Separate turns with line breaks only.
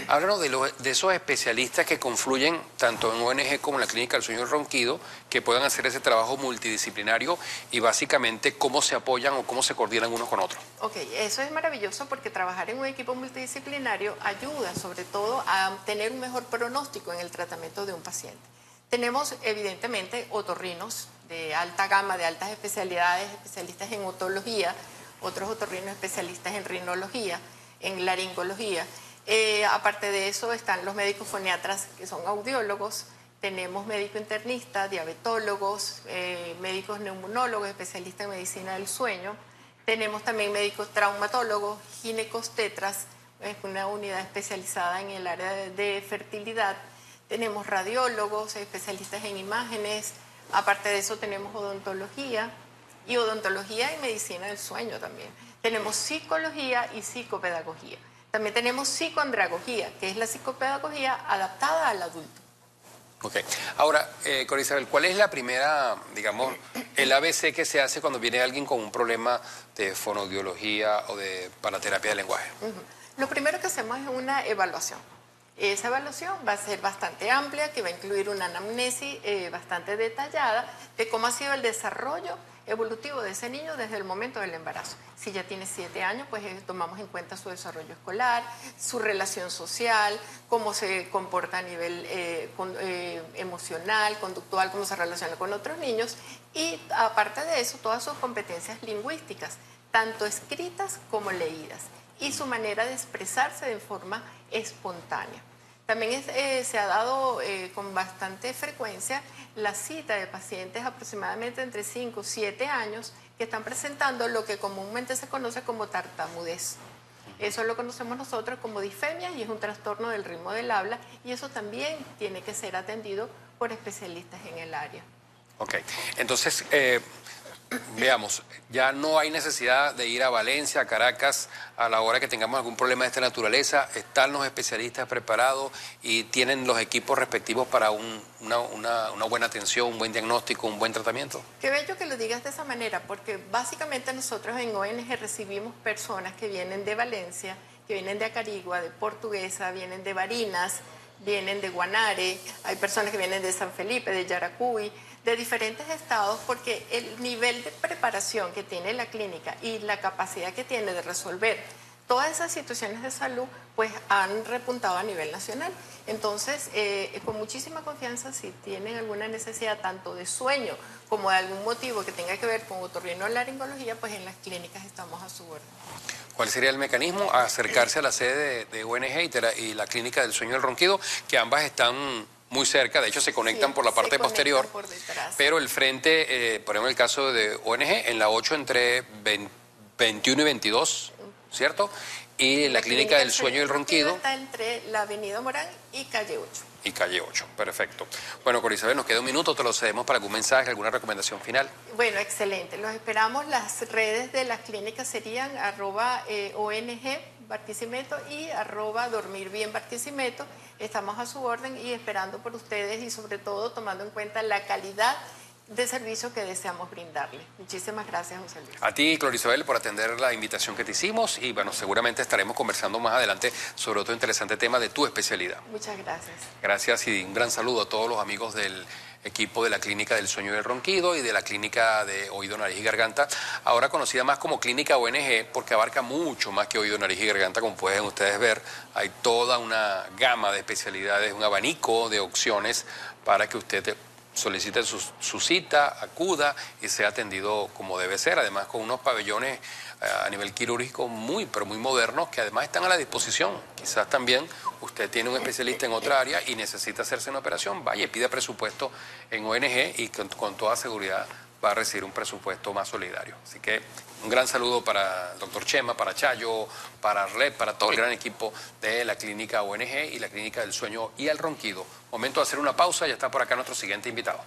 Háblanos de esos especialistas que confluyen tanto en ONG como en la Clínica del Sueño y el Ronquido, que puedan hacer ese trabajo multidisciplinario y básicamente cómo se apoyan o cómo se coordinan unos con otros.
Ok, eso es maravilloso porque trabajar en un equipo multidisciplinario ayuda sobre todo a tener un mejor pronóstico en el tratamiento de un paciente. Tenemos evidentemente otorrinos de alta gama, de altas especialidades, especialistas en otología, otros otorrinos especialistas en rinología, en laringología. Aparte de eso están los médicos foniatras que son audiólogos, tenemos médico internista, diabetólogos, médicos neumonólogos, especialistas en medicina del sueño. Tenemos también médicos traumatólogos, ginecostetras, es una unidad especializada en el área de fertilidad. Tenemos radiólogos, especialistas en imágenes. Aparte de eso tenemos odontología y odontología y medicina del sueño también. Tenemos psicología y psicopedagogía. También tenemos psicoandragogía, que es la psicopedagogía adaptada al adulto.
Ok. Ahora, Cora Isabel, ¿cuál es la primera, digamos, el ABC que se hace cuando viene alguien con un problema de fonoaudiología o para terapia de lenguaje?
Lo primero que hacemos es una evaluación. Esa evaluación va a ser bastante amplia, que va a incluir una anamnesis bastante detallada de cómo ha sido el desarrollo evolutivo de ese niño desde el momento del embarazo. Si ya tiene 7 años, pues tomamos en cuenta su desarrollo escolar, su relación social, cómo se comporta a nivel emocional, conductual, cómo se relaciona con otros niños y aparte de eso, todas sus competencias lingüísticas, tanto escritas como leídas y su manera de expresarse de forma espontánea. También se ha dado con bastante frecuencia la cita de pacientes aproximadamente entre 5 y 7 años que están presentando lo que comúnmente se conoce como tartamudez. Eso lo conocemos nosotros como disfemia y es un trastorno del ritmo del habla y eso también tiene que ser atendido por especialistas en el área.
Ok, entonces, veamos, ya no hay necesidad de ir a Valencia, a Caracas, a la hora que tengamos algún problema de esta naturaleza. Están los especialistas preparados y tienen los equipos respectivos para una buena atención, un buen diagnóstico, un buen tratamiento.
Qué bello que lo digas de esa manera, porque básicamente nosotros en ONG recibimos personas que vienen de Valencia, que vienen de Acarigua, de Portuguesa, vienen de Barinas, vienen de Guanare, hay personas que vienen de San Felipe, de Yaracuy, de diferentes estados, porque el nivel de preparación que tiene la clínica y la capacidad que tiene de resolver todas esas situaciones de salud, pues han repuntado a nivel nacional. Entonces, con muchísima confianza, si tienen alguna necesidad tanto de sueño como de algún motivo que tenga que ver con otorrinolaringología, pues en las clínicas estamos a su orden.
¿Cuál sería el mecanismo? Acercarse a la sede de ONG y la Clínica del Sueño y el Ronquido, que ambas están muy cerca, de hecho se conectan por la parte posterior,
por detrás.
pero el frente, ponemos el caso de ONG, en la 8 entre 21 y 22, ¿cierto? Y la Clínica del Sueño y el Ronquido
está entre la Avenida Morán y calle 8.
Y calle 8, perfecto. Bueno, Cora Isabel, nos queda un minuto, te lo cedemos para algún mensaje, alguna recomendación final.
Bueno, excelente. Los esperamos. Las redes de las clínicas serían @ONG Barquisimeto y @Dormir Bien Barquisimeto. Estamos a su orden y esperando por ustedes y sobre todo tomando en cuenta la calidad de servicio que deseamos brindarle. Muchísimas gracias, José Luis.
A ti, Cora Isabel, por atender la invitación que te hicimos y bueno, seguramente estaremos conversando más adelante sobre otro interesante tema de tu especialidad.
Muchas gracias.
Gracias y un gran saludo a todos los amigos del equipo de la Clínica del Sueño y el Ronquido y de la Clínica de Oído, Nariz y Garganta, ahora conocida más como Clínica ONG, porque abarca mucho más que Oído, Nariz y Garganta, como pueden ustedes ver. Hay toda una gama de especialidades, un abanico de opciones para que usted solicite su cita, acuda y sea atendido como debe ser, además con unos pabellones a nivel quirúrgico pero muy modernos que además están a la disposición. Quizás también usted tiene un especialista en otra área y necesita hacerse una operación, vaya y pida presupuesto en ONG y con toda seguridad va a recibir un presupuesto más solidario. Así que un gran saludo para el doctor Chema, para Chayo, para Arlet, para todo el gran equipo de la Clínica ONG y la Clínica del Sueño y el Ronquido. Momento de hacer una pausa, ya está por acá nuestro siguiente invitado.